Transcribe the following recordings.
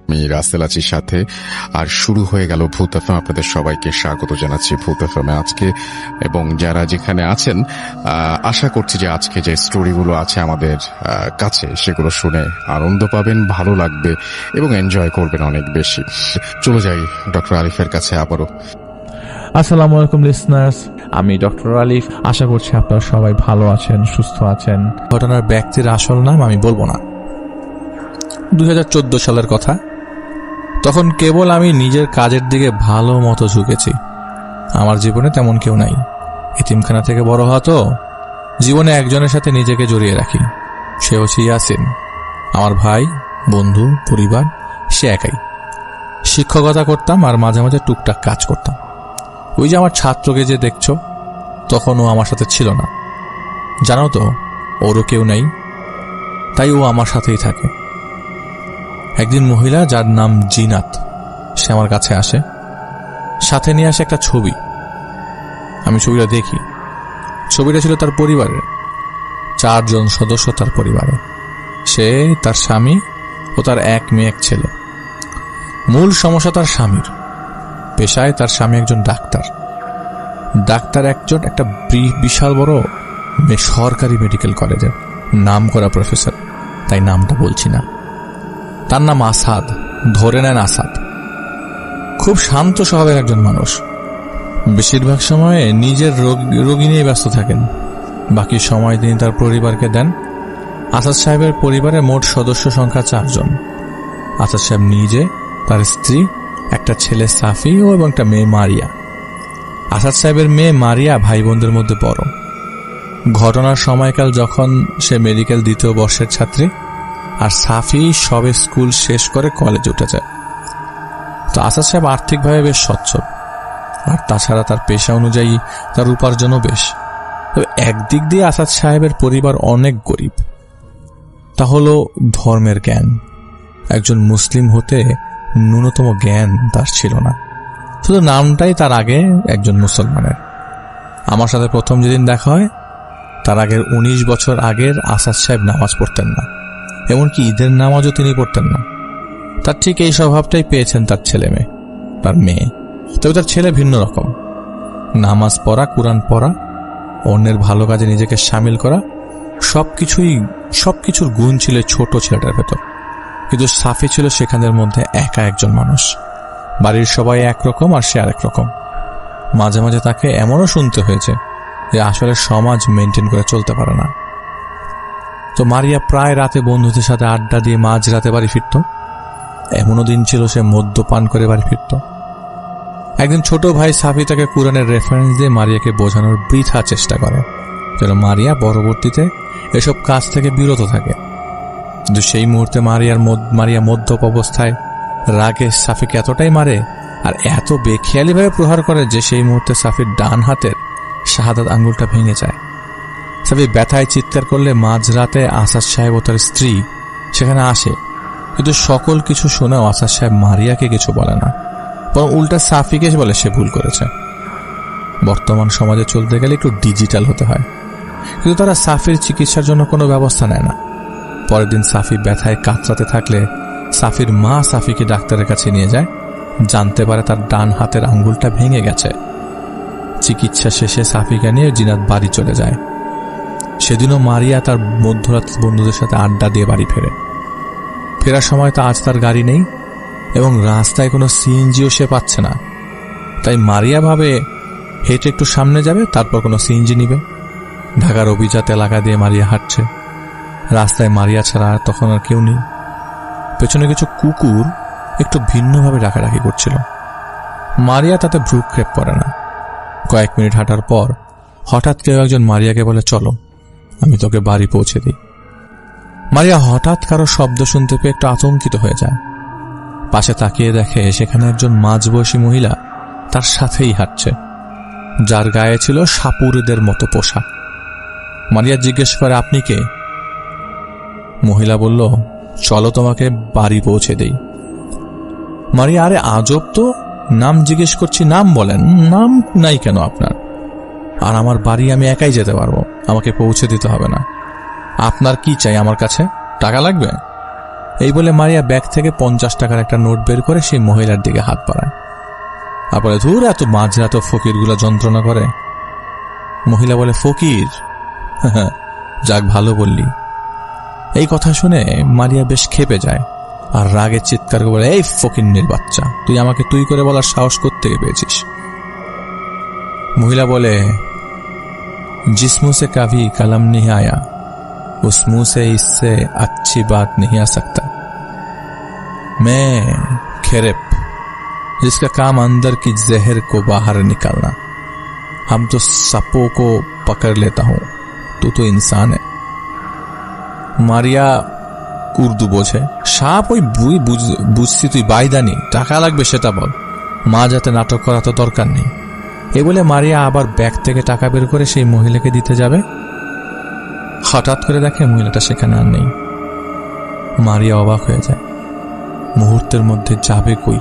আমি রাসেল আছি সাথে। আর শুরু হয়ে গেল ভূত এফএম। আপনাদের সবাইকে স্বাগত জানাচ্ছি ভূত এফএমে আজকে, এবং যারা যেখানে আছেন আশা করছি যে আজকে যে স্টোরিগুলো আছে আমাদের কাছে সেগুলো শুনে আনন্দ পাবেন, ভালো লাগবে এবং এনজয় করবেন অনেক বেশি। চলে যাই ডক্টর আলিফের কাছে আবারও। আসসালামু আলাইকুম লিসনার্স, আমি ডক্টর আলিফ। আশা করছি আপনারা সবাই ভালো আছেন, সুস্থ আছেন। ঘটনার ব্যক্তির আসল নাম আমি বলবো না। 2014 সালের কথা। তখন কেবল আমি নিজের কাজের দিকে ভালো মতো ঝুঁকেছি। আমার জীবনে তেমন কেউ নাই। এতিমখানা থেকে বড় হওয়া তো, জীবনে একজনের সাথে নিজেকে জড়িয়ে রাখি। সে হচ্ছে ইয়াসিন, আমার ভাই, বন্ধু, পরিবার। সে একাই। শিক্ষকতা করতাম আর মাঝে মাঝে টুকটাক কাজ করতাম। ওই যে আমার ছাত্রকে যে দেখছো, তখন ও আমার সাথে ছিল না। জানো তো, ওরও কেউ নেই, তাই ও আমার সাথেই থাকে। একদিন মহিলা যার নাম জিনাত, সে আমার কাছে আসে, সাথে নিয়ে আসে একটা ছবি। আমি ছবিটা দেখি। ছবিটা ছিল তার পরিবারের, 4 জন সদস্য তার পরিবারে। সে, তার স্বামী ও তার এক মেয়ে এক ছেলে। মূল সমস্যা তার স্বামীর। পেশায় তার স্বামী একজন ডাক্তার একজন, একটা বিশাল বড় সরকারি মেডিকেল কলেজের নাম করা প্রফেসর, তাই নামটা বলছি না। তার নাম আসাদ, ধরে নেন আসাদ। খুব শান্ত স্বভাবের একজন মানুষ। বেশিরভাগ সময়ে নিজের রোগী নিয়ে ব্যস্ত থাকেন, বাকি সময় তিনি তার পরিবারকে দেন। আসাদ সাহেবের পরিবারে মোট সদস্য সংখ্যা 4 জন। আসাদ সাহেব নিজে, তার স্ত্রী, একটা ছেলে সাফি ও এবং একটা মেয়ে মারিয়া। আসাদ সাহেবের মেয়ে মারিয়া ভাই বোনদের মধ্যে বড়। ঘটনার সময়কাল যখন সে মেডিকেল 2য় বর্ষের ছাত্রী, আর সাফি সবে স্কুল শেষ করে কলেজে উঠে যায়। তো আসাদ সাহেব আর্থিকভাবে বেশ সচ্ছল, আর তাছাড়া তার পেশা অনুযায়ী তার উপার্জনও বেশ। তবে একদিক দিয়ে আসাদ সাহেবের পরিবার অনেক গরিব। তা হলো ধর্মের জ্ঞান। একজন মুসলিম হতে ন্যূনতম জ্ঞান তার ছিল না, শুধু নামটাই তার আগে একজন মুসলমানের। আমার সাথে প্রথম যেদিন দেখা হয়, তার আগের 19 বছর আগের আসাদ সাহেব নামাজ পড়তেন না, এমনকি ঈদের নামাজও তিনি পড়তেন না। তার ঠিক এই স্বভাবটাই পেয়েছেন তার ছেলে মেয়ে, তার মেয়ে। তবে তার ছেলে ভিন্ন রকম। নামাজ পড়া, কুরআন পড়া, অন্যের ভালো কাজে নিজেকে সামিল করা, সবকিছুর গুণ ছিল ছোট ছেলেটার ভেতর। কিন্তু সাফি ছিল সেখানের মধ্যে একা একজন মানুষ। বাড়ির সবাই একরকম আর সে আরেক রকম। মাঝে মাঝে তাকে এমনও শুনতে হয়েছে যে আসলে সমাজ মেনটেন করে চলতে পারে না। তো মারিয়া প্রায় রাতে বন্ধুদের সাথে আড্ডা দিয়ে মাঝরাতে বাড়ি ফিরত। এমনও দিন ছিল সে মদ্যপান করে বাড়ি ফিরত। একদিন ছোট ভাই সাফি তাকে কুরআনের রেফারেন্স দিয়ে মারিয়াকে বোঝানোর বৃথা চেষ্টা করে যেন মারিয়া পরবর্তীতে এসব কাজ থেকে বিরত থাকে। কিন্তু সেই মুহূর্তে মারিয়া মদ্যপ অবস্থায় রাগে সাফিকে এতটাই মারে আর এত বেখেয়ালিভাবে প্রহার করে যে সেই মুহূর্তে সাফির ডান হাতের শাহাদাত আঙ্গুলটা ভেঙে যায়। সাফি ব্যথায় চিৎকার করলে মাঝরাতে আসাদ সাহেব ও তার স্ত্রী সেখানে আসে, কিন্তু সকল কিছু শুনেও আসাদ সাহেব মারিয়াকে কিছু বলে না, বরং উল্টা সাফিকে বলে সে ভুল করেছে। বর্তমান সমাজে চলতে গেলে একটু ডিজিটাল হতে হয়, কিন্তু তারা সাফির চিকিৎসার জন্য কোনো ব্যবস্থা নেয় না। পরের দিন সাফি ব্যথায় কাতরাতে থাকলে সাফির মা সাফিকে ডাক্তারের কাছে নিয়ে যায়। জানতে পারে তার ডান হাতের আঙ্গুলটা ভেঙে গেছে। চিকিৎসা শেষে সাফিকে নিয়ে জিনাত বাড়ি চলে যায়। সেদিনও মারিয়া তার মধ্যরাত বন্ধুদের সাথে আড্ডা দিয়ে বাড়ি ফেরার সময় তো আজ তার গাড়ি নেই এবং রাস্তায় কোনো সিএনজিও সে পাচ্ছে না। তাই মারিয়া ভাবে হেঁটে একটু সামনে যাবে, তারপর কোনো সিএনজি নিবে। ঢাকার অভিজাত এলাকা দিয়ে মারিয়া হাঁটছে। রাস্তায় মারিয়া ছাড়া তখন আর কেউ নেই। পেছনে কিছু কুকুর একটু ভিন্নভাবে ডাকাডাকি করছিল। মারিয়া তাতে ভ্রুক্ষেপ করে না। কয়েক মিনিট হাঁটার পর হঠাৎ কেউ একজন মারিয়াকে বলে, চলো আমি তোকে বাড়ি পৌঁছে দিই। মারিয়া হঠাৎ কারো শব্দ শুনতে পেয়ে একটু আতঙ্কিত হয়ে যায়। পাশে তাকিয়ে দেখে সেখানে একজন মাঝবয়সী মহিলা তার সাথেই হাঁটছে, যার গায়ে ছিল সাপুরেদের মতো পোশাক। মারিয়া জিজ্ঞেস করে, আপনি কে? মহিলা বলল, চলো তোমাকে বাড়ি পৌঁছে দেই। মারিয়া, আরে আজব তো, নাম জিজ্ঞেস করছি, নাম বলেন। নাম নাই কেন আপনার? আর আমার বাড়ি আমি একাই যেতে পারবো, আমাকে পৌঁছে দিতে হবে না। আপনার কি চাই আমার কাছে? টাকা লাগবে? এই বলে মারিয়া ব্যাগ থেকে 50 টাকার একটা নোট বের করে সেই মহিলার দিকে হাত বাড়ায়। আর বলে, ধুর, এত মাঝরাত ফকিরগুলো যন্ত্রণা করে। মহিলা বলে, ফকির? যাক, ভালো বললি। এই কথা শুনে মারিয়া বেশ ক্ষেপে যায় আর রাগে চিৎকার করে বলে, এই ফকিন্নির বাচ্চা, তুই আমাকে তুই করে বলার সাহস কোত্থেকে পেয়েছিস? মহিলা বলে, जिस मुंह से कभी कलम नहीं आया उस मुंह से इससे अच्छी बात नहीं आ सकता। मैं खेरेप, जिसका काम अंदर की जहर को बाहर निकालना। हम तो सांपों को पकड़ लेता हूं, तू तो इंसान है। মারিয়া উর্দু বোঝে। সাপ ওই বুঝছি, তুই বাইদানি, টাকা লাগবে সেটা বল, মা যাতে নাটক করা তো দরকার নেই। এ বলে মারিয়া আবার ব্যাগ থেকে টাকা বের করে সেই মহিলাকে দিতে যাবে। হঠাৎ করে দেখে মহিলাটা সেখানে আর নেই। মারিয়া অবাক হয়ে যায়, মুহূর্তের মধ্যে যাবে কই।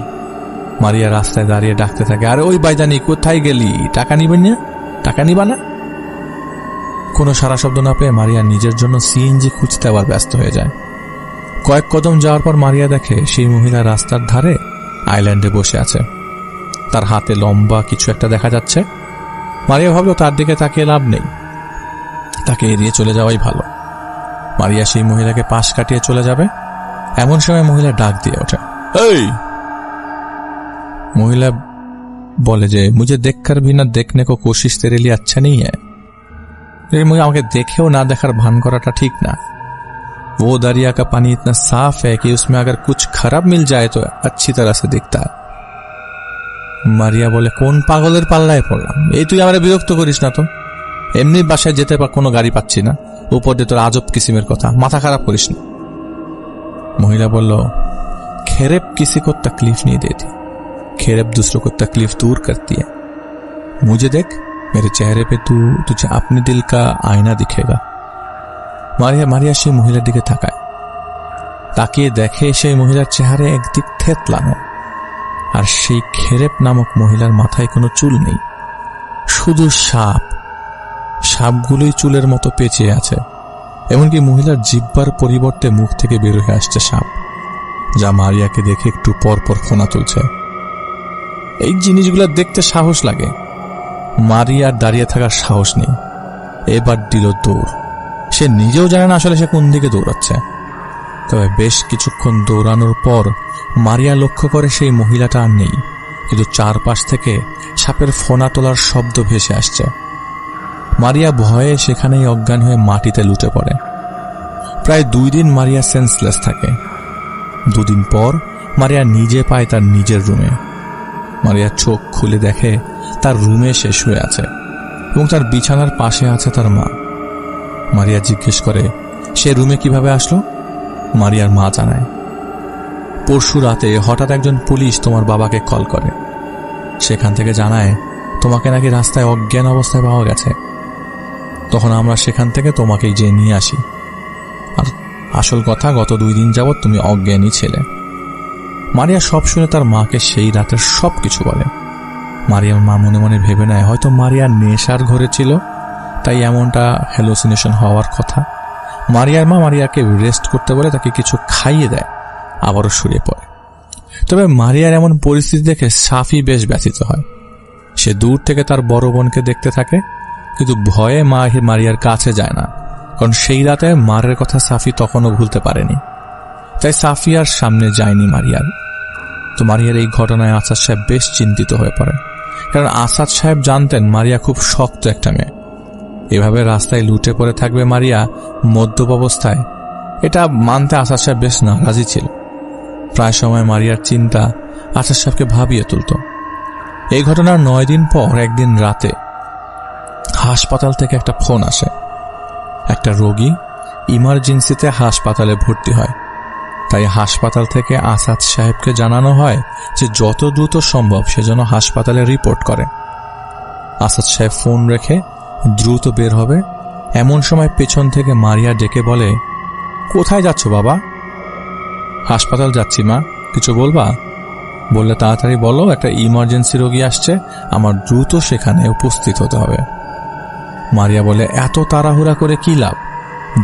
মারিয়া রাস্তায় দাঁড়িয়ে ডাকতে থাকে, আরে ওই বাইদানি, কোথায় গেলি? টাকা নিবেন না? টাকা নিবা না? কোনো সারা শব্দ না পেয়ে মারিয়া নিজের জন্য সিএনজি খুঁজতে আবার ব্যস্ত হয়ে যায়। কয়েক কদম যাওয়ার পর মারিয়া দেখে সেই মহিলা রাস্তার ধারে আইল্যান্ডে বসে আছে। তার হাতে লম্বা কিছু একটা দেখা যাচ্ছে। মারিয়া ভাবল তার দিকে তাকিয়ে লাভ নেই, তাকে এড়িয়ে চলে যাওয়াই ভালো। মারিয়া সেই মহিলাকে পাশ কাটিয়ে চলে যাবে, এমন সময় মহিলা ডাক দিয়ে ওঠে, এই! মহিলা বলে যে, মুझे देखकर भी ना देखने को कोशिश तेरे लिए अच्छा नहीं है। আমাকে দেখেও না দেখার ভান করাটা ঠিক না। वो दरिया का पानी इतना साफ है कि उसमें अगर कुछ खराब मिल जाए तो अच्छी तरह से दिखता है। মারিয়া বলে, কোন পাগলের পাল্লায় পড়লাম? এই তুই আমরা বিরক্ত করিস না তো, এমনি বাসায় যেতে কোনো গাড়ি পাচ্ছি না, উপর দিয়ে তোর আজব কিসিমের কথা, মাথা খারাপ করিস না। মহিলা বলল, खेरेप किसी को तकलीफ नहीं देती, खेरेप दूसरों को तकलीफ दूर करती है। मुझे देख, मेरे चेहरे पे तुझे अपने दिल का आईना दिखेगा। মারিয়া সেই মহিলার দিকে তাকায়, তাকিয়ে দেখে সেই মহিলার চেহারে একদিক থেতলানো, আর সেই খেরেপ নামক মহিলার মাথায় কোনো চুল নেই, শুধু সাপ। সাপগুলোই চুলের মতো পেঁচিয়ে আছে, এমনকি মহিলার জিহ্বার পরিবর্তে মুখ থেকে বের হয়ে আসছে সাপ, যা মারিয়াকে দেখে একটু পর পর ফোনা তুলছে। এই জিনিসগুলো দেখতে সাহস লাগে। মারিয়ার দাঁড়িয়ে থাকার সাহস নেই, এবার দিল দৌড়। সে নিজেও জানে না আসলে সে কোন দিকে দৌড়াচ্ছে। তবে বেশ কিছুক্ষণ দৌড়ানোর পর মারিয়া লক্ষ্য করে সেই মহিলাটা আর নেই, কিন্তু চারপাশ থেকে সাপের ফোনা তোলার শব্দ ভেসে আসছে। মারিয়া ভয়ে সেখানেই অজ্ঞান হয়ে মাটিতে লুটে পড়ে। প্রায় 2 দিন মারিয়া সেন্সলেস থাকে। 2 দিন পর মারিয়া নিজে পায় তার নিজের রুমে। মারিয়া চোখ খুলে দেখে তার রুমে সে শুয়ে আছে এবং তার বিছানার পাশে আছে তার মা। মারিয়া জিজ্ঞেস করে, সে রুমে কিভাবে আসলো? মারিয়ার মা জানায়, পরশু রাতে হঠাৎ একজন পুলিশ তোমার বাবাকে কল করে, সেখান থেকে জানায় তোমাকে নাকি রাস্তায় অজ্ঞান অবস্থায় পাওয়া গেছে। তখন আমরা সেখান থেকে তোমাকেই যে নিয়ে আসি, আর আসল কথা, গত 2 দিন যাবৎ তুমি অজ্ঞানী ছিলে। মারিয়া সব শুনে তার মাকে সেই রাতের সব কিছু বলে। মারিয়ার মা মনে মনে ভেবে নেয় হয়তো মারিয়া নেশার ঘরে ছিল, তাই এমনটা হ্যালুসিনেশন হওয়ার কথা। মারিয়ার মা মারিয়াকে রেস্ট করতে বলে তাকে কিছু খাইয়ে দেয়, আবারও শুয়ে পড়ে। তবে মারিয়ার এমন পরিস্থিতি দেখে সাফি বেশ ব্যথিত হয়। সে দূর থেকে তার বড় বোনকে দেখতে থাকে, কিন্তু ভয়ে মারিয়ার কাছে যায় না, কারণ সেই রাতে মারের কথা সাফি তখনও ভুলতে পারেনি। তাই সাফি আর সামনে যায়নি মারিয়ার। তো মারিয়ার এই ঘটনায় আসাদ সাহেব বেশ চিন্তিত হয়ে পড়ে, কারণ আসাদ সাহেব জানতেন মারিয়া খুব শক্ত একটা মেয়ে। এভাবে রাস্তায় লুটে পড়ে থাকবে মারিয়া মদ্যপ অবস্থায়, এটা মানতে আসাদ সাহেব বেশ নারাজি ছিল। প্রায় সময় মারিয়ার চিন্তা আসাদ সাহেবকে ভাবিয়ে তুলত। এই ঘটনার 9 দিন পর একদিন রাতে হাসপাতাল থেকে একটা ফোন আসে। একটা রোগী ইমার্জেন্সিতে হাসপাতালে ভর্তি হয়, তাই হাসপাতাল থেকে আসাদ সাহেবকে জানানো হয় যে যত দ্রুত সম্ভব সে যেন হাসপাতালে রিপোর্ট করে। আসাদ সাহেব ফোন রেখে দ্রুত বের হবে। এমন সময় পেছন থেকে মারিয়া ডেকে বলে, কোথায় যাচ্ছ বাবা? হাসপাতাল যাচ্ছি মা, কিছু বলবা? বললে তাড়াতাড়ি বলো, একটা ইমার্জেন্সি রোগী আসছে, আমার দ্রুত সেখানে উপস্থিত হতে হবে। মারিয়া বলে, এত তাড়াহুড়া করে কি লাভ?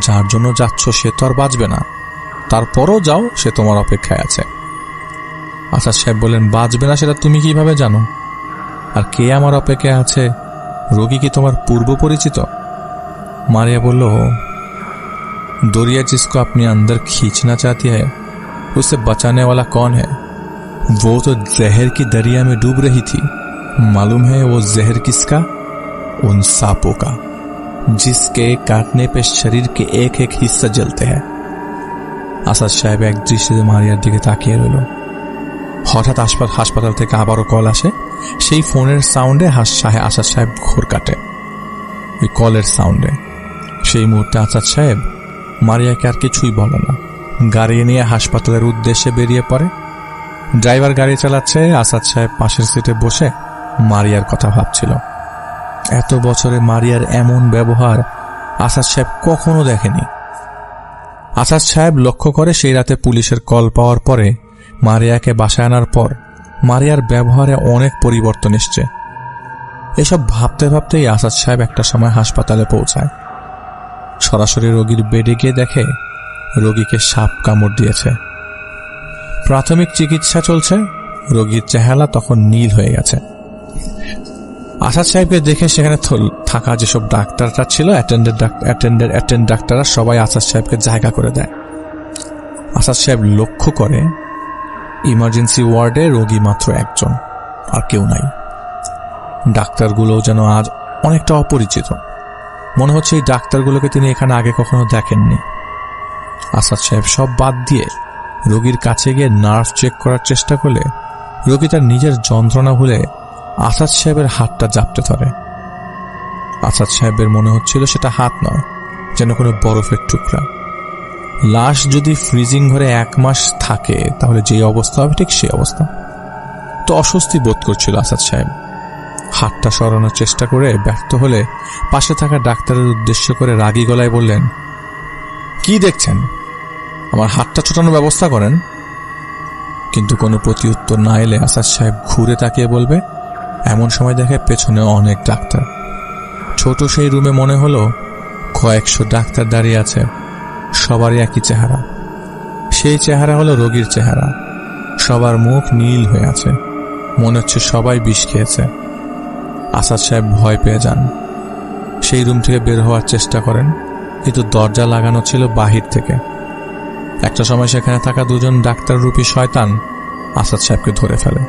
যার জন্য যাচ্ছ সে তো আর বাঁচবে না, তারপরও যাও, সে তোমার অপেক্ষায় আছে। আসাদ সাহেব বললেন, বাঁচবে না সেটা তুমি কিভাবে জানো? আর কে আমার অপেক্ষায় আছে, রোগী কি তোমার পূর্ব পরিচিত? মারিয়া বলল, दरिया जिसको अपने अंदर खींचना चाहती है उसे बचाने वाला कौन है? वो तो जहर की दरिया में डूब रही थी। मालूम है वो जहर किसका? उन सांपों का, जिसके काटने पे शरीर के एक एक हिस्सा जलते हैं। আসাদ সাহেব এক দৃষ্টিতে মারিয়ার দিকে তাকিয়ে রইল। হঠাৎ হাসপাতাল থেকে আবারও কল আসে। সেই ফোনের সাউন্ডে আসাদ সাহেব ঘোর কাটে। ওই কলের সাউন্ডে সেই মুহূর্তে আসাদ সাহেব মারিয়াকে আর কিছুই বলে না, গাড়ি নিয়ে হাসপাতালের উদ্দেশ্যে বেরিয়ে পড়ে। ড্রাইভার গাড়ি চালাচ্ছে, আসাদ সাহেব পাশের সিটে বসে মারিয়ার কথা ভাবছিল। এত বছরে মারিয়ার এমন ব্যবহার আসাদ সাহেব কখনো দেখেনি। আসাদ সাহেব লক্ষ্য করে সেই রাতে পুলিশের কল পাওয়ার পরে মারিয়াকে বাসায় আনার পর মারিয়ার ব্যবহারে অনেক পরিবর্তন এসছে। এসব ভাবতে ভাবতেই আসাদ সাহেব একটা সময় হাসপাতালে পৌঁছায়। সরাসরি রোগীর বেডে গিয়ে দেখে রোগীকে সাপ কামড় দিয়েছে। প্রাথমিক চিকিৎসা চলছে। রোগীর চেহারা তখন নীল হয়ে গেছে। আসাদ সাহেবকে দেখে সেখানে থাকা যেসব ডাক্তাররা ছিল, অ্যাটেন্ডেন্ট ডাক্তাররা সবাই আসাদ সাহেবকে জায়গা করে দেয়। আসাদ সাহেব লক্ষ্য করে ইমার্জেন্সি ওয়ার্ডে রোগী মাত্র একজন, আর কেউ নাই। ডাক্তারগুলো যেন আজ অনেকটা অপরিচিত। মনে হচ্ছে এই ডাক্তারগুলোকে তিনি এখানে আগে কখনো দেখেননি। আসাদ সাহেব সব বাদ দিয়ে রোগীর কাছে গিয়ে নার্ভ চেক করার চেষ্টা করলে রোগী তার নিজের যন্ত্রণা ভুলে আসাদ সাহেবের হাতটা জাপটে ধরে। আসাদ সাহেবের মনে হচ্ছিল সেটা হাত নয়, যেন কোনো বরফের টুকরা। লাশ যদি ফ্রিজিং ঘরে 1 মাস থাকে তাহলে যে অবস্থা হবে ঠিক সেই অবস্থা। তো অস্বস্তি বোধ করছিল আসাদ সাহেব। হাতটা সরানোর চেষ্টা করে ব্যর্থ হলে পাশে থাকা ডাক্তারের উদ্দেশ্য করে রাগী গলায় বললেন, কি দেখছেন, আমার হাতটা ছোটানোর ব্যবস্থা করেন। কিন্তু কোনো প্রতিউত্তর না এলে আসাদ সাহেব ঘুরে তাকিয়ে বলবে, এমন সময় দেখে পেছনে অনেক ডাক্তার। ছোট সেই রুমে মনে হলো কয়েকশো ডাক্তার দাঁড়িয়ে আছে, সবারই একই চেহারা। সেই চেহারা হলো রোগীর চেহারা। সবার মুখ নীল হয়ে আছে, মনে হচ্ছে সবাই বিষ খেয়েছে। আসাদ সাহেব ভয় পেয়ে যান। সেই রুম থেকে বের হওয়ার চেষ্টা করেন, কিন্তু দরজা লাগানো ছিল বাহির থেকে। একটা সময় সেখানে থাকা 2জন ডাক্তাররূপী শয়তান আসাদ সাহেবকে ধরে ফেলে।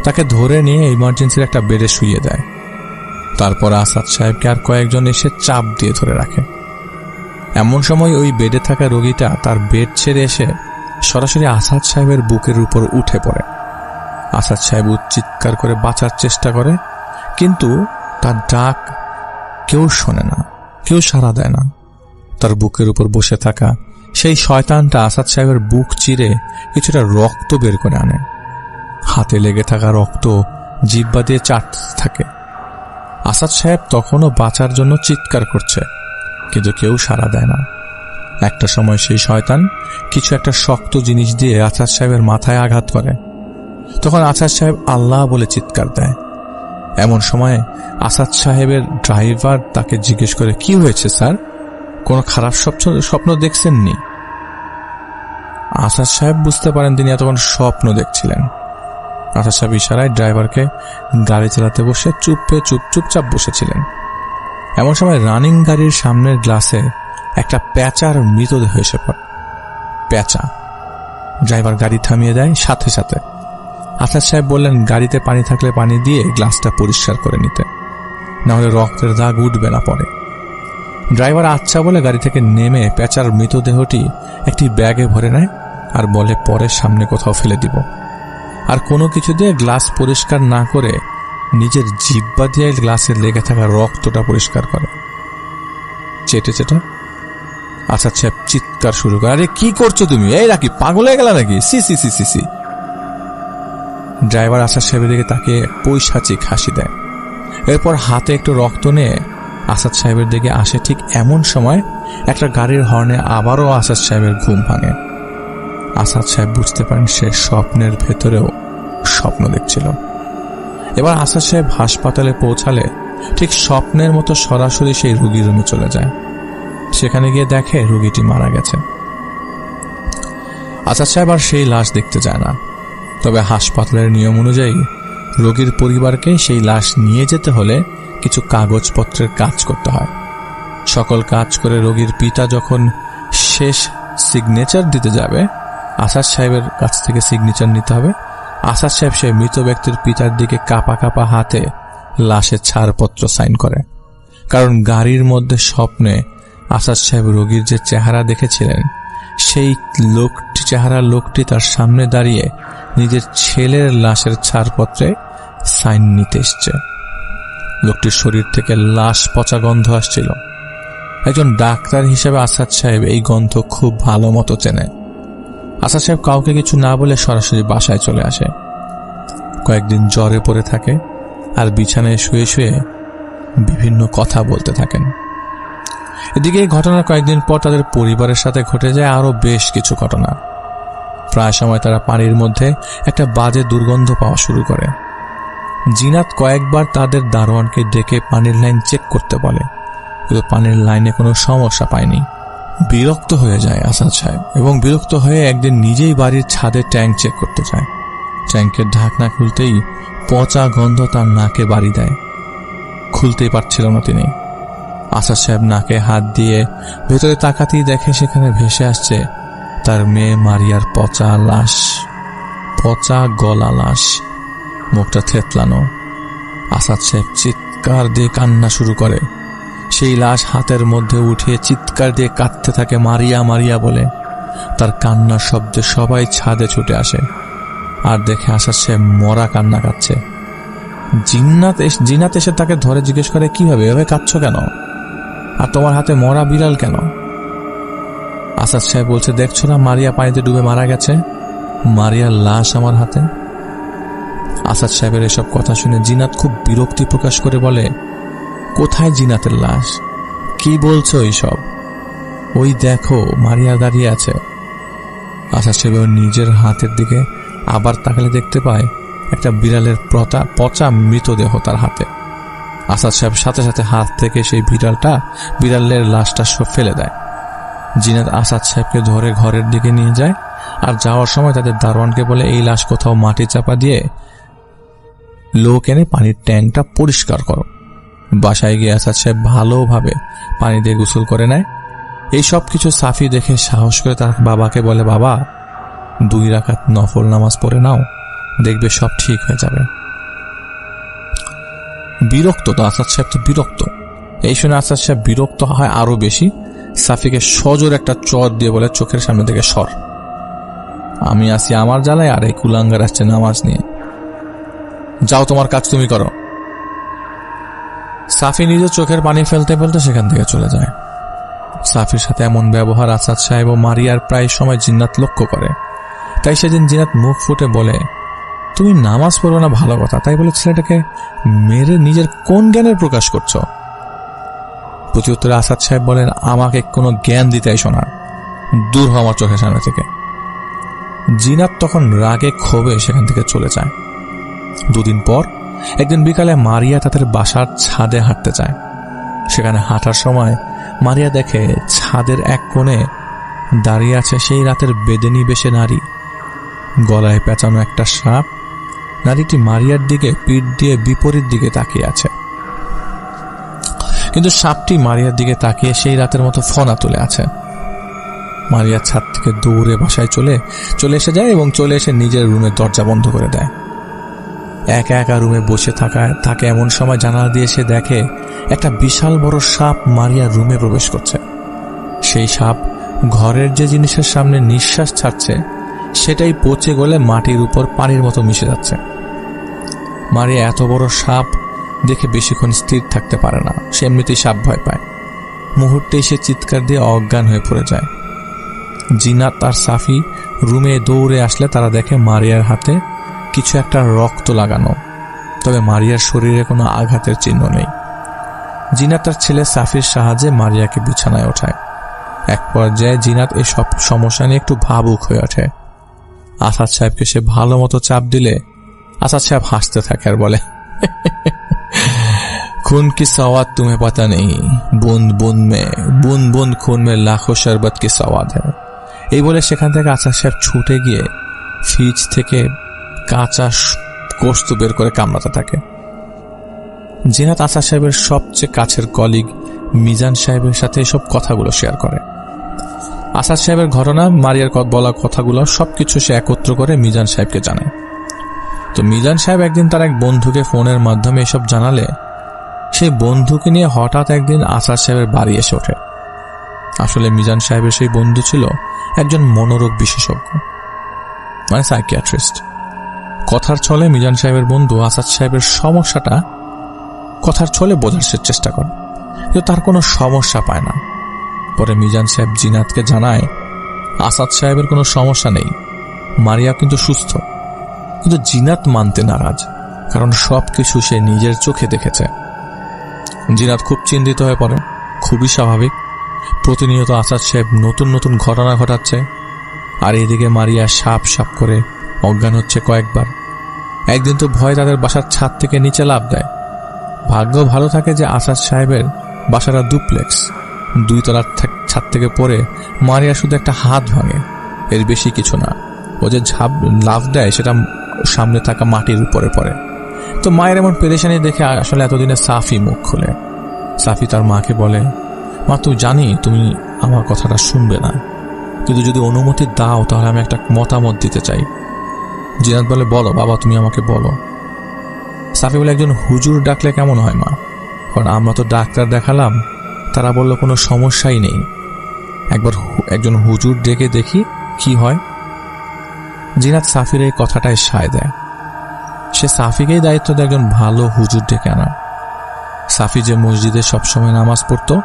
তাকে ধরে নিয়ে ইমার্জেন্সির একটা বেডে শুইয়ে দেয়। তারপর আসাদ সাহেবকে আর কয়েকজন এসে চাপ দিয়ে ধরে রাখে। এমন সময় ওই বেডে থাকা রোগীটা তার বেড ছেড়ে এসে সরাসরি আসাদ সাহেবের বুকের উপর উঠে পড়ে। আসাদ সাহেব চিৎকার করে বাঁচার চেষ্টা করে, কিন্তু তার ডাক কেউ শোনে না, কেউ সাড়া দেয় না। তার বুকের উপর বসে থাকা সেই শয়তানটা আসাদ সাহেবের বুক চিরে কিছুটা রক্ত বের করে আনে। হাতে লেগে থাকা রক্ত জিহ্বা দিয়ে চাটতে থাকে। আসাদ সাহেব তখনও বাঁচার জন্য চিৎকার করছে, কিন্তু কেউ সাড়া দেয় না। একটা সময় সেই শয়তান কিছু একটা শক্ত জিনিস দিয়ে আসাদ সাহেবের মাথায় আঘাত করে। তখন আসাদ সাহেব আল্লাহ বলে চিৎকার দেয়। এমন সময় আসাদ সাহেবের ড্রাইভার তাকে জিজ্ঞেস করে, কি হয়েছে স্যার, কোনো খারাপ স্বপ্ন দেখছেননি? আসাদ সাহেব বুঝতে পারেন তিনি তখন স্বপ্ন দেখছিলেন। আসাদ সাহেব ইশারায় ড্রাইভারকে গাড়ি চালাতে বসে চুপচাপ বসেছিলেন। এমন সময় রানিং গাড়ির সামনের গ্লাসে একটা প্যাঁচার মৃতদেহ এসে পড়ে। প্যাঁচা। ড্রাইভার গাড়ি থামিয়ে দেয় সাথে সাথে। আসাদ সাহেব বললেন, গাড়িতে পানি থাকলে পানি দিয়ে গ্লাসটা পরিষ্কার করে নিতে, নাহলে রক্তের দাগ উঠবে না পরে। ড্রাইভার আচ্ছা বলে গাড়ি থেকে নেমে প্যাঁচার মৃতদেহটি একটি ব্যাগে ভরে নেয় আর বলে, পরে সামনে কোথাও ফেলে দিব। আর কোনো কিছু দিয়ে গ্লাস পরিষ্কার না করে নিজের জিহ্বা দিয়ে গ্লাসে লেগে থাকা রক্তটা পরিষ্কার করে। চেটে আসাদ সাহেব চিৎকার শুরু করে, আরে কি করছো তুমি, এই নাকি পাগল হয়ে গেল নাকি, সি সি সি সি সি। ড্রাইভার আসাদ সাহেবের দিকে তাকে পৈশাচিক হাসি দেয়। এরপর হাতে একটু রক্ত নিয়ে আসাদ সাহেবের দিকে আসে। ঠিক এমন সময় একটা গাড়ির হর্নে আবারও আসাদ সাহেবের ঘুম ভাঙে। আসাদ সাহেব বুঝতে পারেন সে স্বপ্নের ভেতরেও স্বপ্ন দেখছিল। এবার আসাদ সাহেব হাসপাতালে পৌঁছালে ঠিক স্বপ্নের মতো সরাসরি সেই রোগীর রুমে চলে যায়। সেখানে গিয়ে দেখে রোগীটি মারা গেছে। আসাদ সাহেব আর সেই লাশ দেখতে যায় না। তবে হাসপাতালের নিয়ম অনুযায়ী রোগীর পরিবারকে সেই লাশ নিয়ে যেতে হলে কিছু কাগজপত্রের কাজ করতে হয়। সকল কাজ করে রোগীর পিতা যখন শেষ সিগনেচার দিতে যাবে, আসাদ সাহেবের কাছ থেকে সিগনেচার নিতে হবে। আসাদ সাহেব সেই মৃত ব্যক্তির পিতার দিকে কাঁপা কাঁপা হাতে লাশের ছাড়পত্র সাইন করে। কারণ গাড়ির মধ্যে স্বপ্নে আসাদ সাহেব রোগীর যে চেহারা দেখেছিলেন, সেই চেহারা লোকটি তার সামনে দাঁড়িয়ে নিজের ছেলের লাশের ছাড়পত্রে সাইন নিতে এসছে। লোকটির শরীর থেকে লাশ পচা গন্ধ আসছিল। একজন ডাক্তার হিসেবে আসাদ সাহেব এই গন্ধ খুব ভালো মতো চেনে। আসাদ সাহেব কাউকে কিছু না বলে সরাসরি বাসায় চলে আসে। কয়েকদিন জ্বরে পড়ে থাকে আর বিছানায় শুয়ে শুয়ে বিভিন্ন কথা বলতে থাকেন। এদিকে এই ঘটনার কয়েকদিন পর তাদের পরিবারের সাথে ঘটে যায় আরো বেশ কিছু ঘটনা। প্রায় সময় তারা পানির মধ্যে একটা বাজে দুর্গন্ধ পাওয়া শুরু করে। জিনাত কয়েকবার তাদের দারোয়ানকে ডেকে পানির লাইন চেক করতে বলে, কিন্তু পানির লাইনে কোনো সমস্যা পায়নি। বিরক্ত হয়ে যায় আসাদ সাহেব এবং বিরক্ত হয়ে একদিন নিজেই বাড়ির ছাদে ট্যাঙ্ক চেক করতে যায়। ট্যাঙ্কের ঢাকনা খুলতেই পচা গন্ধ তার নাকে বাড়ি দেয়। খুলতেই পারছিল না তিনি। আসাদ সাহেব নাকে হাত দিয়ে ভেতরে তাকাতেই দেখে সেখানে ভেসে আসছে তার মেয়ে মারিয়ার পচা লাশ, পচা গলা লাশ, মুখটা থেতলানো। আসাদ সাহেব চিৎকার দিয়ে কান্না শুরু করে। সেই লাশ হাতের মধ্যে উঠিয়ে চিৎকার দিয়ে কাঁদতে থাকে, মারিয়া মারিয়া বলে। তার কান্নার শব্দে সবাই ছাদে ছুটে আসে আর দেখে আসাদ সাহেব মরা কান্না কাঁদছে। জিনাত এসে তাকে ধরে জিজ্ঞেস করে, কি হবে, এভাবে কাঁদছো কেন, আর তোমার হাতে মরা বিড়াল কেন? আসাদ সাহেব বলছে, দেখছো না মারিয়া পানিতে ডুবে মারা গেছে, মারিয়ার লাশ আমার হাতে। আসাদ সাহেবের এসব কথা শুনে জিনাত খুব বিরক্তি প্রকাশ করে বলে, কোথায় জিনাতের লাশ, কি বলছো এইসব? ওই দেখো মারিয়া দাঁড়িয়ে আছে। আসাদ সাহেব নিজের হাতের দিকে আবার তাকালে দেখতে পায় একটা বিড়ালের পচা মৃতদেহ তার হাতে। আসাদ সাহেব সাথে সাথে হাত থেকে সেই বিড়ালের লাশটা ফেলে দেয়। জিনাত আসাদ সাহেবকে ধরে ঘরের দিকে নিয়ে যায় আর যাওয়ার সময় তাদের দারোয়ানকে বলে, এই লাশ কোথাও মাটি চাপা দিয়ে লোক এনে পানির ট্যাঙ্কটা পরিষ্কার করো। বাসায় গিয়ে আসাদ সাহেব ভালোভাবে পানি দিয়ে গোসল করে নেয়। এই সব কিছু সাফি দেখে সাহস করে তার বাবাকে বলে, বাবা 2 রাকাত নফল নামাজ পড়ে নাও, দেখবে সব ঠিক হয়ে যাবে। বিরক্ত তো আসাদ সাহেব, তো বিরক্ত। এই শুনে আসাদ সাহেব বিরক্ত হয় আরো বেশি। সাফিকে সজোর একটা চর দিয়ে বলে, চোখের সামনে থেকে সর, আমি আসি আমার জ্বালায়, আর এই কুলাঙ্গার আসছে নামাজ নিয়ে, যাও তোমার কাজ তুমি করো। সাফি নিজের চোখের পানি ফেলতে ফেলতে সেখান থেকে চলে যায়। সাফির সাথে এমন ব্যবহার আসাদ সাহেব ও মারিয়ার প্রায় সময় জিন্নাত লক্ষ্য করে। তাই সেদিন জিনাত মুখ ফুটে বলে, তুমি নামাজ পড়বে না ভালো কথা, তাই বলে ছেলেটাকে মেরে নিজের কোন জ্ঞানের প্রকাশ করছো? প্রত্যুত্তরে আসাদ সাহেব বলেন, আমাকে কোনো জ্ঞান দিতে এসো না, দূর হও আমার চোখের সামনে থেকে। জিনাত তখন রাগে ক্ষোভে সেখান থেকে চলে যায়। 2 দিন পর একদিন বিকালে মারিয়া তাদের বাসার ছাদে হাঁটতে যায়। সেখানে হাঁটার সময় মারিয়া দেখে ছাদের এক কোণে দাঁড়িয়ে আছে সেই রাতের বেদেনী বেশে নারী, গলায় পেঁচানো একটা সাপ। নারীটি মারিয়ার দিকে পিঠ দিয়ে বিপরীত দিকে তাকিয়ে আছে, কিন্তু সাপটি মারিয়ার দিকে তাকিয়ে সেই রাতের মতো ফনা তুলে আছে। মারিয়া ছাদ থেকে দৌড়ে বাসায় চলে এসে যায় এবং চলে এসে নিজের রুমের দরজা বন্ধ করে দেয়। একা একা রুমে বসে থাকে এমন সময় জানালা দিয়ে সে দেখে একটা বিশাল বড় সাপ মারিয়ার রুমে প্রবেশ করছে। সেই সাপ ঘরের যে জিনিসের সামনে নিঃশ্বাস ছাড়ছে সেটাই পচে গলে মাটির উপর পানির মতো মিশে যাচ্ছে। মারিয়া এত বড় সাপ দেখে বেশিক্ষণ স্থির থাকতে পারে না, সে এমনিতেই সাপ ভয় পায়। মুহূর্তেই সে চিৎকার দিয়ে অজ্ঞান হয়ে পড়ে যায়। জিনাত আর সাফি রুমে দৌড়ে আসলে তারা দেখে মারিয়ার হাতে কিছু একটা রক্ত লাগানো, তবে মারিয়ার শরীরে কোনো আঘাতের চিহ্ন নেই। জিনাত তার ছেলে সাফির সাহায্যে মারিয়াকে বিছানায় ওঠায়। এক পর্যায়ে জিনাত এসব সমস্যা নিয়ে একটু ভাবুক হয়ে ওঠে। আসাদ সাহেবকে সে ভালো মতো চাপ দিলে আসাদ সাহেব হাসতে থাকে আর বলে, खून की सवाद तुम्हें पता नहीं, बूंद बूंद खून में लाखों शरबत की सवाद है। এই বলে সেখান থেকে আসাদ সাহেব ছুটে গিয়ে ফ্রিজ থেকে কাঁচা গোশত বের করে কামড়াতে থাকে। জিনাত আসাদ সাহেবের সবচেয়ে কাছের কলিগ মিজান সাহেবের সাথে এসব কথাগুলো শেয়ার করে। আসাদ সাহেবের ঘটনা, মারিয়ার বলা কথাগুলো সবকিছু সে একত্র করে মিজান সাহেবকে জানায়। তো মিজান সাহেব একদিন তার এক বন্ধুকে ফোনের মাধ্যমে এসব জানালে সেই বন্ধুকে নিয়ে হঠাৎ একদিন আসাদ সাহেবের বাড়ি এসে ওঠে। আসলে মিজান সাহেবের সেই বন্ধু ছিল একজন মনোরোগ বিশেষজ্ঞ, মানে সাইকিয়াট্রিস্ট। কথার ছলে মিজান সাহেবের বন্ধু আসাদ সাহেবের সমস্যাটা কথার ছলে বোঝার চেষ্টা করে, কিন্তু তার কোনো সমস্যা পায় না। পরে মিজান সাহেব জিনাতকে জানায় আসাদ সাহেবের কোনো সমস্যা নেই, মারিয়া কিন্তু সুস্থ। কিন্তু জিনাত মানতে নারাজ, কারণ সবকিছু সে নিজের চোখে দেখেছে। জিনাত খুব চিন্তিত হয়ে পড়ে, খুবই স্বাভাবিক। প্রতিনিয়ত আসাদ সাহেব নতুন নতুন ঘটনা ঘটাচ্ছে, আর এদিকে মারিয়া সাপ সাপ করে অজ্ঞান হচ্ছে কয়েকবার। একদিন তো ভয় তাদের বাসার ছাদ থেকে নিচে লাফ দেয়। ভাগ্য ভালো থাকে যে আসাদ সাহেবের বাসাটা ডুপ্লেক্স, 2 তলার ছাদ থেকে পড়ে মারিয়া শুধু একটা হাত ভাঙে, এর বেশি কিছু না। ও যে লাফ দেয় সেটা সামনে থাকা মাটির উপরে পড়ে। তো মায়ের এমন পেরেশানি দেখে আসলে এতদিনে সাফি মুখ খুলে। সাফি তার মাকে বলে, মা তুই জানি তুমি আমার কথাটা শুনবে না, কিন্তু যদি অনুমতি দাও তাহলে আমি একটা মতামত দিতে চাই। জিনাত বলে, বলো বাবা, তুমি আমাকে বলো। সাফি বলে, একজন হুজুর ডাকলে কেমন হয় মা? কারণ আমরা তো ডাক্তার দেখালাম, তারা বলল কোনো সমস্যাই নেই, একবার একজন হুজুর ডেকে দেখি কি হয়। জিনাত সাফির এই কথাটাই সায় দেয়। সে সাফিকেই দায়িত্ব দেয় একজন ভালো হুজুর ডেকে আনা। সাফি যে মসজিদে সবসময় নামাজ পড়তো,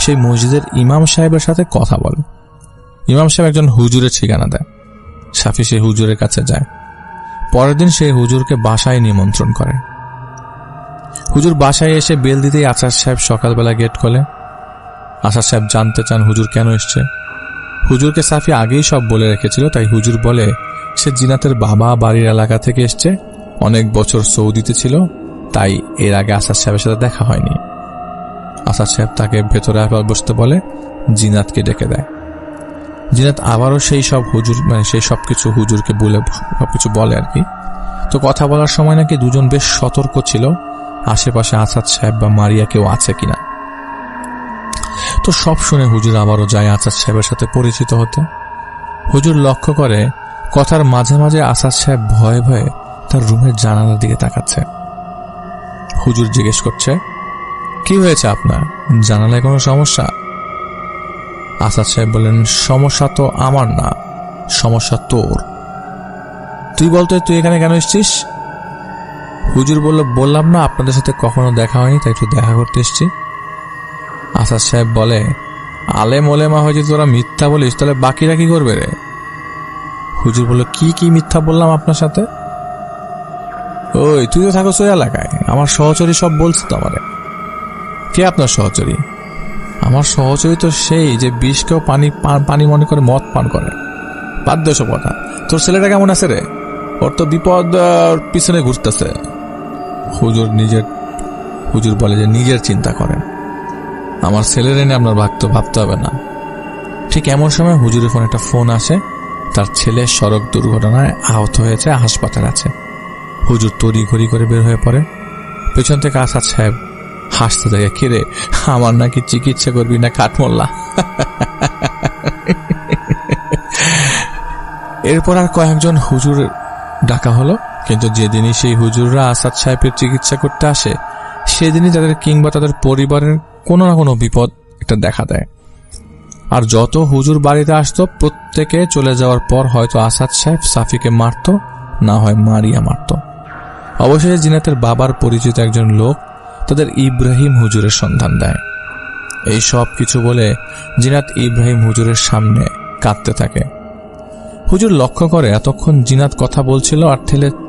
সেই মসজিদের ইমাম সাহেবের সাথে কথা বলে। ইমাম সাহেব একজন হুজুরের ঠিকানা দেয়। সাফি সেই হুজুরের কাছে যায়। পরের দিন সেই হুজুরকে বাসায় নিমন্ত্রণ করে। হুজুর বাসায় এসে বেল দিতেই আসাদ সাহেব সকালবেলা গেট খোলে। আসাদ সাহেব জানতে চান হুজুর কেন এসছে। হুজুরকে সাফি আগেই সব বলে রেখেছিল, তাই হুজুর বলে সে জিনাতের বাবা বাড়ির এলাকা থেকে এসছে, অনেক বছর সৌদিতে ছিল, তাই এর আগে আসাদ সাহেবের সাথে দেখা হয়নি। আসাদ সাহেব তাকে ভেতরে বসতে বলে, জিনাতকে ডেকে দেয়। জিনাত আবারও সেই সব সেই সবকিছু হুজুরকে বলে সবকিছু বলে আর কি। তো কথা বলার সময় নাকি দুজন বেশ সতর্ক ছিল আশেপাশে আসাদ সাহেব বা মারিয়া কেউ আছে কিনা। তো সব শুনে হুজুর আবারও যায় আসাদ সাহেবের সাথে পরিচিত হতে। হুজুর লক্ষ্য করে কথার মাঝে মাঝে আসাদ সাহেব ভয়ে ভয়ে তার রুমের জানালার দিকে তাকাচ্ছে। হুজুর জিজ্ঞেস করছে, কি হয়েছে আপনার? জানালায় কোনো সমস্যা? আসাদ সাহেব বললেন, সমস্যা তো আমার না, সমস্যা তোর। তুই বলতো তুই এখানে কেন এসছিস? হুজুর বললাম না আপনাদের সাথে কখনো দেখা হয়নি, তাই একটু দেখা করতে এসছি। আসাদ সাহেব বলে, আলেম ওলেমা হয়েছে তোরা মিথ্যা বলিস, তাহলে বাকিরা কি করবে রে? হুজুর বলল, কি কি মিথ্যা বললাম আপনার সাথে? ওই তুই তো থাকো ওই এলাকায়, আমার সহচরী সব বলছে তো আমারে। কে আপনার সহচরী? আমার সহচরী তো সেই যে বিষকেও পানি মনে করে মদ পান করে। বাদ দে সব কথা। তোর ছেলেটা কেমন আছে রে? ওর তো বিপদ পিছনে ঘুরতেছে। হুজুর বলে যে নিজের চিন্তা করেন, আমার ছেলের এনে আপনার ভাবতে হবে না। ঠিক এমন সময় হুজুরের ফোনে একটা ফোন আসে, তার ছেলে সড়ক দুর্ঘটনায় আহত হয়েছে, হাসপাতাল আছে। হুজুর তড়ি ঘড়ি করে বের হয়ে পড়ে। পেছন থেকে আসাদ সাহেব হাসতে থাকে, কিরে আমার নাকি চিকিৎসা করবি না কাঠমোল্লা? এরপর আর কয়েকজন হুজুর ডাকা হলো, কিন্তু যেদিনই সেই হুজুররা আসাদ সাহেবের চিকিৎসা করতে আসে, সেদিনই তাদের কিংবা তাদের পরিবারের কোনো না কোনো বিপদ একটা দেখা দেয়। আর যত হুজুর বাড়িতে আসতো, প্রত্যেকে চলে যাওয়ার পর হয়তো আসাদ সাহেব সাফিকে মারত, না হয় মারিয়া মারত। অবশেষে জিনাতের বাবার পরিচিত একজন লোক তাদের ইব্রাহিম হুজুরের সন্ধান দেয়। এই সব কিছু বলে জিনাত ইব্রাহিম হুজুরের সামনে কাঁদতে থাকে। হুজুর লক্ষ্য করে এতক্ষণ জিনাত কথা বলছিল আর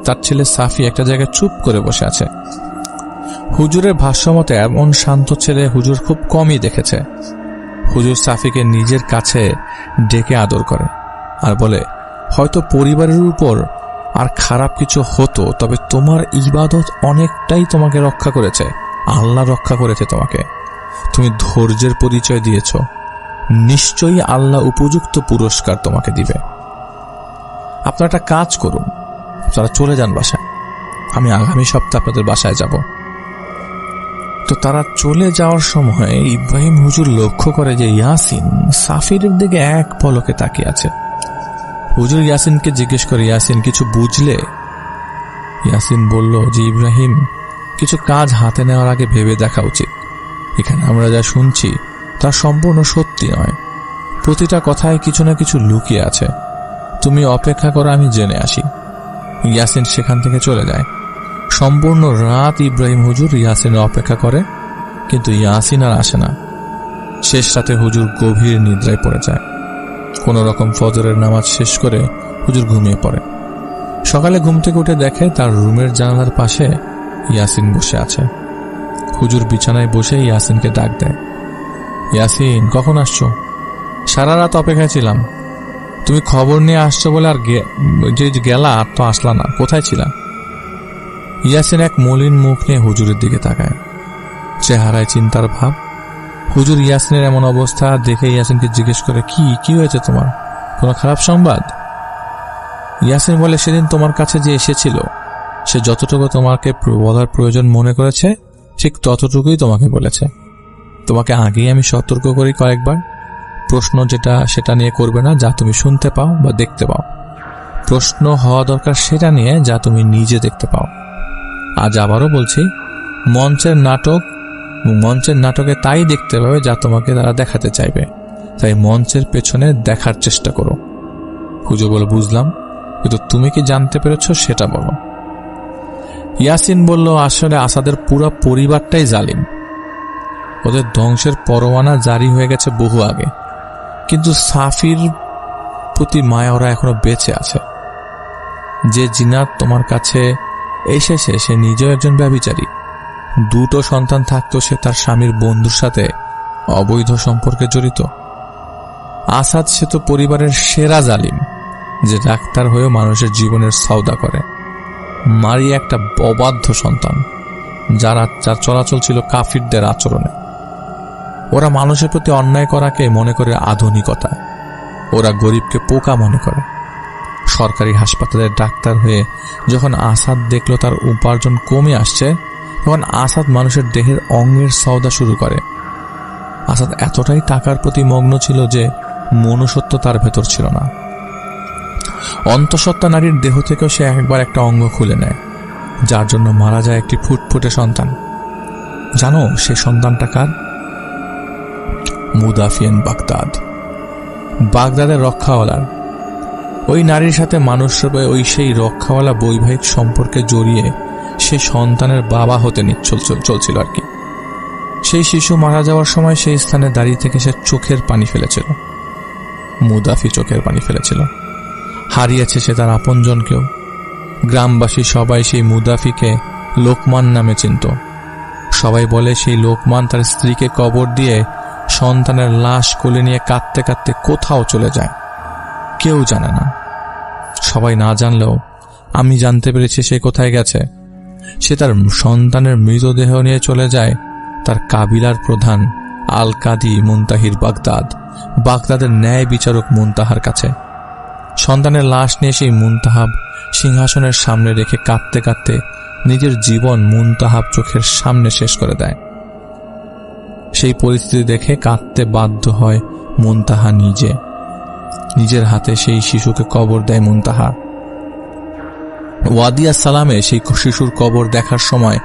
তার ছেলে সাফি একটা জায়গায় চুপ করে বসে আছে। হুজুরের ভাষ্যমতে এমন শান্ত ছেলে হুজুর খুব কমই দেখেছে। হুজুর সাফিকে নিজের কাছে ডেকে আদর করে আর বলে, হয়তো পরিবারের উপর আর খারাপ কিছু হতো, তবে তোমার ইবাদত অনেকটাই তোমাকে রক্ষা করেছে। আল্লাহ রক্ষা করেছে তোমাকে। তুমি ধৈর্যের পরিচয় দিয়েছ, নিশ্চয়ই আল্লাহ উপযুক্ত পুরস্কার তোমাকে দিবে। আপনারা একটা কাজ করুন, আপনারা চলে যান বাসায়, আমি আগামী সপ্তাহে আপনাদের বাসায় যাব। তো তারা চলে যাওয়ার সময় ইব্রাহিম হুজুর লক্ষ্য করে যে ইয়াসিন সাফিরের দিকে এক পলকে তাকিয়ে আছে। হুজুর ইয়াসিনকে জিজ্ঞেস করে, ইয়াসিন কিছু বুঝলে? ইয়াসিন বলল যে ইব্রাহিম, কিছু কাজ হাতে নেওয়ার আগে ভেবে দেখা উচিত। এখানে আমরা যা শুনছি তা সম্পূর্ণ সত্যি নয়, প্রতিটা কথায় কিছু না কিছু লুকিয়ে আছে। তুমি অপেক্ষা করো, আমি জেনে আসি। ইয়াসিন সেখান থেকে চলে যায়। সম্পূর্ণ রাত ইব্রাহিম হুজুর ইয়াসিনের অপেক্ষা করে, কিন্তু ইয়াসিন আর আসে না। শেষ রাতে হুজুর গভীর নিদ্রায় পড়ে যায়। কোন রকম ফজরের নামাজ শেষ করে হুজুর ঘুমিয়ে পড়ে। সকালে ঘুম থেকে উঠে দেখে তার রুমের জানালার পাশে ইয়াসিন বসে আছে। হুজুর বিছানায় বসে ইয়াসিনকে ডাক দেয়, ইয়াসিন কখন আসছো? সারা রাত অপেক্ষায় ছিলাম, তুমি খবর নিয়ে আসছো বলে আর যে গেলা আর তো আসলা না, কোথায় ছিলা? ইয়াসিন এক মলিন মুখ নিয়ে হুজুরের দিকে তাকায়, চেহারায় চিন্তার ভাব। হুজুর ইয়াসিনের এমন অবস্থা দেখে ইয়াসিনকে জিজ্ঞেস করে, কি হয়েছে তোমার, কোনো খারাপ সংবাদ? ইয়াসিন বলে, সেদিন তোমার কাছে যে এসেছিল সে যতটুকু তোমাকে বলার প্রয়োজন মনে করেছে ঠিক ততটুকুই তোমাকে বলেছে। তোমাকে আগেই আমি সতর্ক করি কয়েকবার, প্রশ্ন যেটা সেটা নিয়ে করবে না যা তুমি শুনতে পাও বা দেখতে পাও। প্রশ্ন হওয়া দরকার সেটা নিয়ে যা তুমি নিজে দেখতে পাও। আজ আবারও বলছি, মঞ্চের নাটকে তাই দেখতে পাবে যা তোমাকে তারা দেখাতে চাইবে, তাই মঞ্চের পেছনে দেখার চেষ্টা করো। হুজুর বলে, বুঝলাম, কিন্তু তুমি কি জানতে পেরেছ সেটা বলো। ইয়াসিন বলল, আসলে আসাদের পুরো পরিবারটাই জালিম, ওদের ধ্বংসের পরোয়ানা জারি হয়ে গেছে বহু আগে, কিন্তু সাফির প্রতি মায়া ওরা এখনো বেঁচে আছে। যে জিনাত তোমার কাছে এসেছে সে নিজেও একজন ব্যভিচারী। 2টো সন্তান থাকতো, সে তার স্বামীর বন্ধুর সাথে অবৈধ সম্পর্কে জড়িত। আসাদ সে তো পরিবারের সেরা জালিম, যে ডাক্তার হয়েও মানুষের জীবনের সওদা করে। মারিয়া একটা অবাধ্য সন্তান, যার চলাচল ছিল কাফিরদের আচরণে। ওরা মানুষের প্রতি অন্যায় করাকে মনে করে আধুনিকতা, ওরা গরিবকে পোকা মনে করে। সরকারি হাসপাতালের ডাক্তার হয়ে যখন আসাদ দেখল তার উপার্জন কমে আসছে, তখন আসাদ মানুষের দেহের অঙ্গের সওদা শুরু করে। আসাদ এতটাই টাকার প্রতি মগ্ন ছিল যে মনুষ্যত্ব তার ভেতর ছিল না। অন্তঃসত্ত্বা নারীর দেহ থেকেও সে একবার একটা অঙ্গ খুলে নেয়, যার জন্য মারা যায় একটি ফুটফুটে সন্তান। জানো সে সন্তানটা কার? মুদাফিয়ান বাগদাদের রক্ষাওয়ালার। ওই নারীর সাথে মানুষ রূপে ওই সেই রক্ষাওয়ালা বৈবাহিক সম্পর্কে জড়িয়ে সে সন্তানের বাবা হতে চলছিল আর কি। সেই শিশু মারা যাওয়ার সময় সেই স্থানে দাঁড়িয়ে থেকে সে চোখের পানি ফেলেছিল। মুদাফি চোখের পানি ফেলেছিল। হারিয়েছে সে তার আপনজনকেও। গ্রামবাসী সবাই সেই মুদাফিকে লোকমান নামে চিনত। সবাই বলে সেই লোকমান তার স্ত্রীকে কবর দিয়ে সন্তানের লাশ কোলে নিয়ে কাঁদতে কাঁদতে কোথাও চলে যায়, কেউ জানে না। সবাই না জানলেও আমি জানতে পেরেছি সে কোথায় গেছে। সে তার সন্তানের মৃতদেহ নিয়ে চলে যায় তার কাবিলার প্রধান আল কাদি মুনতাহির বাগদাদের ন্যায় বিচারক মুনতাহার কাছে। সন্তানের লাশ নিয়ে সেই মুনতাহাব সিংহাসনের সামনে রেখে কাঁদতে কাঁদতে নিজের জীবন মুনতাহাব চোখের সামনে শেষ করে দেয়। সেই পরিস্থিতি দেখে কাঁদতে বাধ্য হয় মুনতাহা নিজের হাতে সেই শিশুকে কবর দেয় মুনতাহা। ওয়াদিয়া সালামে সেই শিশুর কবর দেখার সময়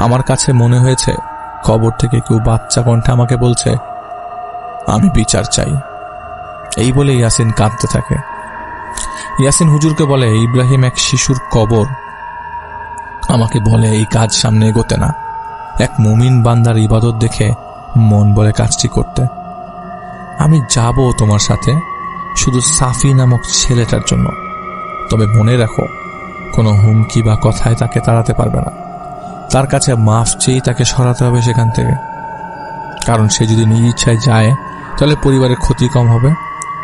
আমার কাছে মনে হয়েছে কবর থেকে কেউ বাচ্চা কণ্ঠে আমাকে বলছে, আমি বিচার চাই। এই বলে ইয়াসিন কাঁদতে থাকে। ইয়াসিন হুজুরকে বলে, ইব্রাহিম এক শিশুর কবর আমাকে বলে এই কাজ সামনে এগোতে না। এক মুমিন বান্দার ইবাদত দেখে মন বলে কাজটি করতে। আমি যাব তোমার সাথে, শুধু সাফি নামক ছেলেটার জন্য। তবে মনে রাখো, কোনো হুমকি বা কথায় তাকে তাড়াতে পারবে না। তার কাছে মাফ চেয়ে তাকে সরাতে হবে সেখান থেকে। কারণ সে যদি নিজ ইচ্ছায় যায় তাহলে পরিবারের ক্ষতি কম হবে,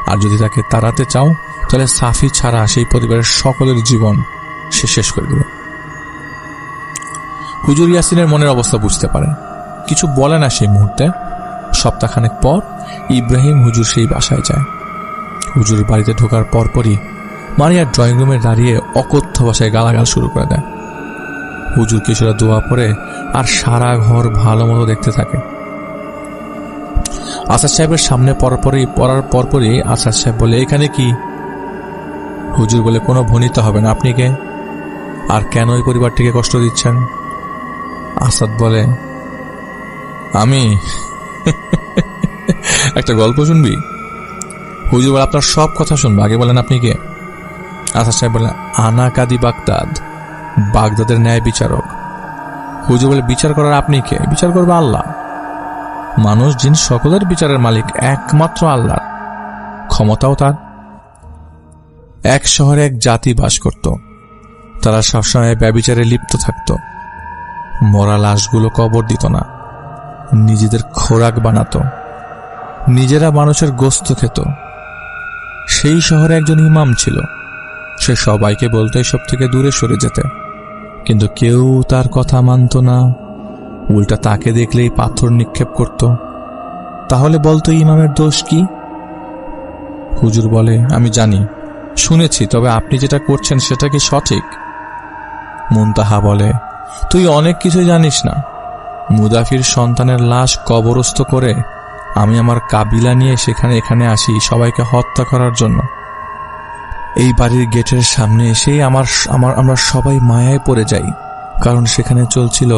আর যদি তাকে তাড়াতে চাও তাহলে সাফি ছাড়া সেই পরিবারের সকলের জীবন সে শেষ করে দেবে। হুজুর ইয়াসিনের মনের অবস্থা বুঝতে পারে, কিছু বলে না সেই মুহূর্তে। সপ্তাহখানেক পর ইব্রাহিম হুজুর সেই বাসায় যায়। হুজুরের বাড়িতে ঢোকার পরপরই মারিয়া ড্রয়িং রুমে দাঁড়িয়ে অকথ্য ভাষায় গালাগাল শুরু করে দেয়। হুজুর কিছুটা দোয়া পড়ে আর সারা ঘর ভালো মতো দেখতে থাকে। আসাদ সাহেবের সামনে পড়ার পরপরই আসাদ সাহেব বলে, এখানে কি? হুজুর বলে, কোনো ভনিতা হবে না, আপনি কে আর কেন ওই পরিবারটিকে কষ্ট দিচ্ছেন? আসাদ বলে, আমি একটা গল্প শুনবি? হুজুর বলে, আপনার সব কথা শুনবো, আগে বলেন আপনি কে? আসাদ সাহেব বলে, আনা কাদি বাগদাদ, বাগদাদের ন্যায় বিচারক। হুজুর বলে, বিচার করার আপনি কে? বিচার করবে আল্লাহ। মানুষ জিন সকলের বিচারের মালিক একমাত্র আল্লাহ, ক্ষমতাও তার। এক শহরে এক জাতি বাস করত। তারা সবসময় ব্যভিচারে লিপ্ত থাকত। মরা লাশগুলো কবর দিত না, নিজেদের খোরাক বানাতো, নিজেরা মানুষের গোস্ত খেত। সেই শহরে একজন ইমাম ছিল। সে সবাইকে বলতো এসব থেকে দূরে সরে যেতে, কিন্তু কেউ তার কথা মানত না। উল্টা তাকে দেখলেই পাথর নিক্ষেপ করত। তাহলে বলতো ইমামের দোষ কি? হুজুর বলে, আমি জানি, শুনেছি, তবে আপনি যেটা করছেন সেটা কি সঠিক? মুনতাহা বলে, তুই অনেক কিছু জানিস না। মুদাফির সন্তানের লাশ কবরস্থ করে আমি আমার কাবিলা নিয়ে এখানে আসি সবাইকে হত্যা করার জন্য। এই বাড়ির গেটের সামনে এসেই আমরা সবাই মায়ায় পড়ে যাই, কারণ সেখানে চলছিল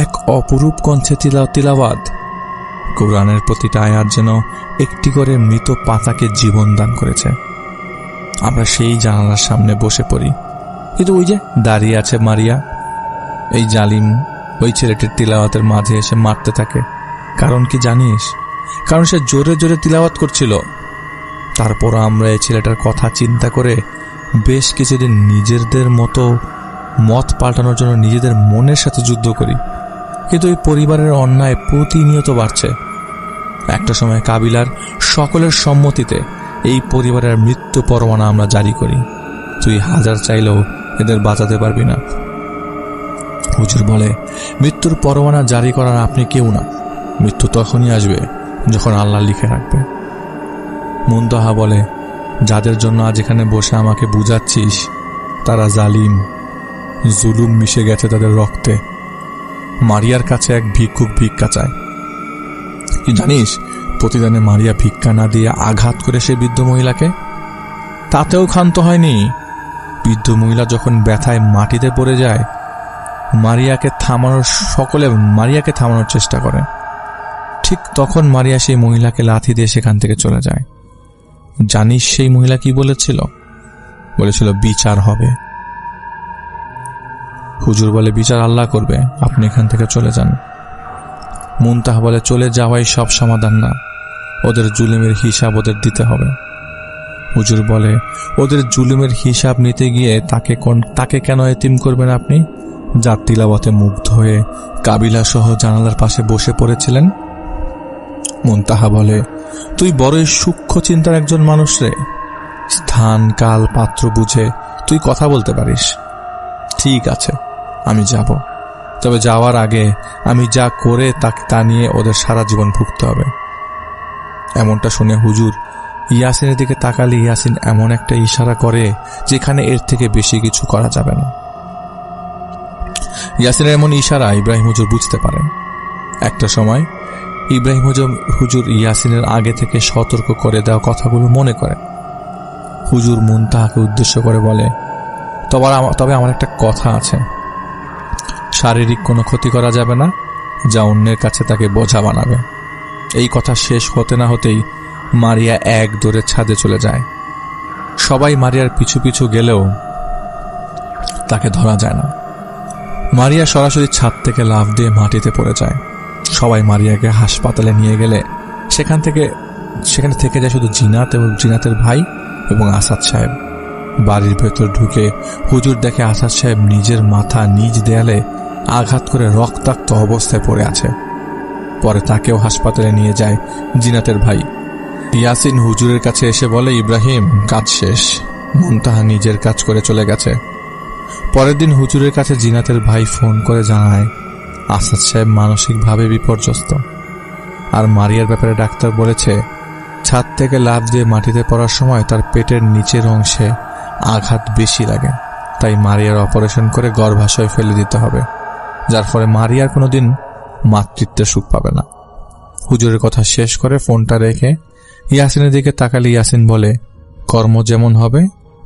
এক অপরূপ কণ্ঠে তিলাওয়াত। কোরআনের প্রতিটা আয়াত যেন একটি করে মৃত পাতাকে জীবন দান করেছে। আমরা সেই জানালার সামনে বসে পড়ি, কিন্তু ওই যে দাঁড়িয়ে আছে মারিয়া, এই জালিম ওই ছেলেটির তিলাওয়াতের মাঝে এসে মারতে থাকে। কারণ কি জানিস? কারণ সে জোরে জোরে তিলাওয়াত করছিল। তারপর আমরা এই ছেলেটার কথা চিন্তা করে বেশ কিছুদিন নিজেদের মতো মত পাল্টানোর জন্য নিজেদের মনের সাথে যুদ্ধ করি, কিন্তু এই পরিবারের অন্যায় প্রতিনিয়ত বাড়ছে। একটা সময় কাবিলার সকলের সম্মতিতে এই পরিবারের মৃত্যু পরোয়ানা আমরা জারি করি। তুই হাজার চাইলেও এদের বাঁচাতে পারবি না। হুজুর বলে, মৃত্যুর পরোয়ানা জারি করার আপনি কেউ না। মৃত্যু তখনই আসবে যখন আল্লাহ লিখে রাখবে। মুনতাহা বলে, যাদের জন্য আজ এখানে বসে আমাকে বুঝাচ্ছিস তারা জালিম, জুলুম মিশে গেছে তাদের রক্তে। মারিয়ার কাছে এক ভিক্ষুক ভিক্ষা চায়। কি জানিস, প্রতিদানে মারিয়া ভিক্ষা না দিয়ে আঘাত করে সে বৃদ্ধ মহিলাকে। তাতেও ক্ষান্ত হয়নি। বৃদ্ধ মহিলা যখন ব্যথায় মাটিতে পড়ে যায়, মারিয়াকে থামানোর চেষ্টা করে। ঠিক তখন মারিয়া সেই মহিলাকে লাথি দিয়ে সেখান থেকে চলে যায়। জানিস সেই মহিলা কি বলেছিল? বলেছিল, বিচার হবে। হুজুর বলে, বিচার আল্লাহ করবে, আপনি এখান থেকে চলে যান। মুনতাহা বলে, চলে যাওয়াই সব সমাধান না, ওদের জুলুমের হিসাব ওদের দিতে হবে। হুজুর বলে, ওদের জুলুমের হিসাব নিতে গিয়ে তাকে কেন এতিম করবেন আপনি, যার তিলাওয়াতে মুগ্ধ হয়ে কাবিলা সহ জানালার পাশে বসে পড়েছিলেন? মুনতাহা বলে, তুই বড়ই সূক্ষ্ম চিন্তার একজন মানুষ রে। স্থান কাল পাত্র বুঝে তুই কথা বলতে পারিস। ঠিক আছে, আমি যাব, তবে যাওয়ার আগে আমি যা করে তা নিয়ে ওদের সারা জীবন ভুগতে হবে। এমনটা শুনে হুজুর ইয়াসিনের দিকে তাকালে ইয়াসিন এমন একটা ইশারা করে যেখানে এর থেকে বেশি কিছু করা যাবে না। ইয়াসিনের এমন ইশারা ইব্রাহিম হুজুর বুঝতে পারেন। একটা সময় ইব্রাহিম হুজুর ইয়াসিনের আগে থেকে সতর্ক করে দেওয়া কথাগুলো মনে করেন। হুজুর মুনতাহাকে উদ্দেশ্য করে বলে, তবে আমার একটা কথা আছে, শারীরিক কোনো ক্ষতি করা যাবে না যা অন্যের কাছে তাকে বোঝা বানাবে। এই কথা শেষ হতে না হতেই মারিয়া এক দৌড়ে ছাদে চলে যায়। সবাই মারিয়ার পিছু পিছু গেলেও তাকে ধরা যায় না। মারিয়া সরাসরি ছাদ থেকে লাফ দিয়ে মাটিতে পড়ে যায়। সবাই মারিয়াকে হাসপাতালে নিয়ে গেলে সেখানে থেকে যায় শুধু জিনাত এবং জিনাতের ভাই এবং আসাদ সাহেব। বাড়ির ভেতর ঢুকে হুজুর দেখে আসাদ সাহেব নিজের মাথা নিজ দেয়ালে আঘাত করে রক্তাক্ত অবস্থায় পড়ে আছে। পরে তাকেও হাসপাতালে নিয়ে যায় জিনাতের ভাই। ইয়াসিন হুজুরের কাছে এসে বলে, ইব্রাহিম, কাজ শেষ, মুনতাহা নিজের কাজ করে চলে গেছে। পরের দিন হুজুরের কাছে জিনাতের ভাই ফোন করে জানায় আসাদ সাহেব মানসিকভাবে বিপর্যস্ত। আর মারিয়ার ব্যাপারে ডাক্তার বলেছে ছাদ থেকে লাফ দিয়ে মাটিতে পড়ার সময় তার পেটের নিচের অংশে আঘাত বেশি লাগে, তাই মারিয়ার অপারেশন করে গর্ভাশয় ফেলে দিতে হবে, যার ফলে মারিয়ার কোনোদিন মাতৃত্বের সুখ পাবে না। হুজুরের কথা শেষ করে ফোনটা রেখে ইয়াসিনের দিকে তাকালে ইয়াসিন বলে, কর্ম যেমন হবে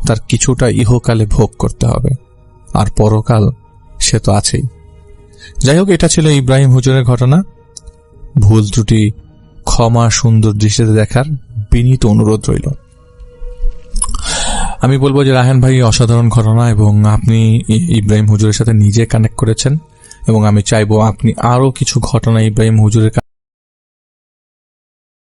তার কিছুটা ইহকালে ভোগ করতে হবে, আর পরকাল সে তো আছেই। যাই হোক, এটা ছিল ইব্রাহিম হুজুরের ঘটনা। ভুল ত্রুটি ক্ষমা সুন্দর দৃষ্টিতে দেখার বিনীত অনুরোধ রইল। আমি বলবো যে রায়হান ভাই অসাধারণ ঘটনা, এবং আপনি ইব্রাহিম হুজুরের সাথে নিজে কানেক্ট করেছেন, এবং আমি চাইবো আপনি আরো কিছু ঘটনা ইব্রাহিম হুজুরের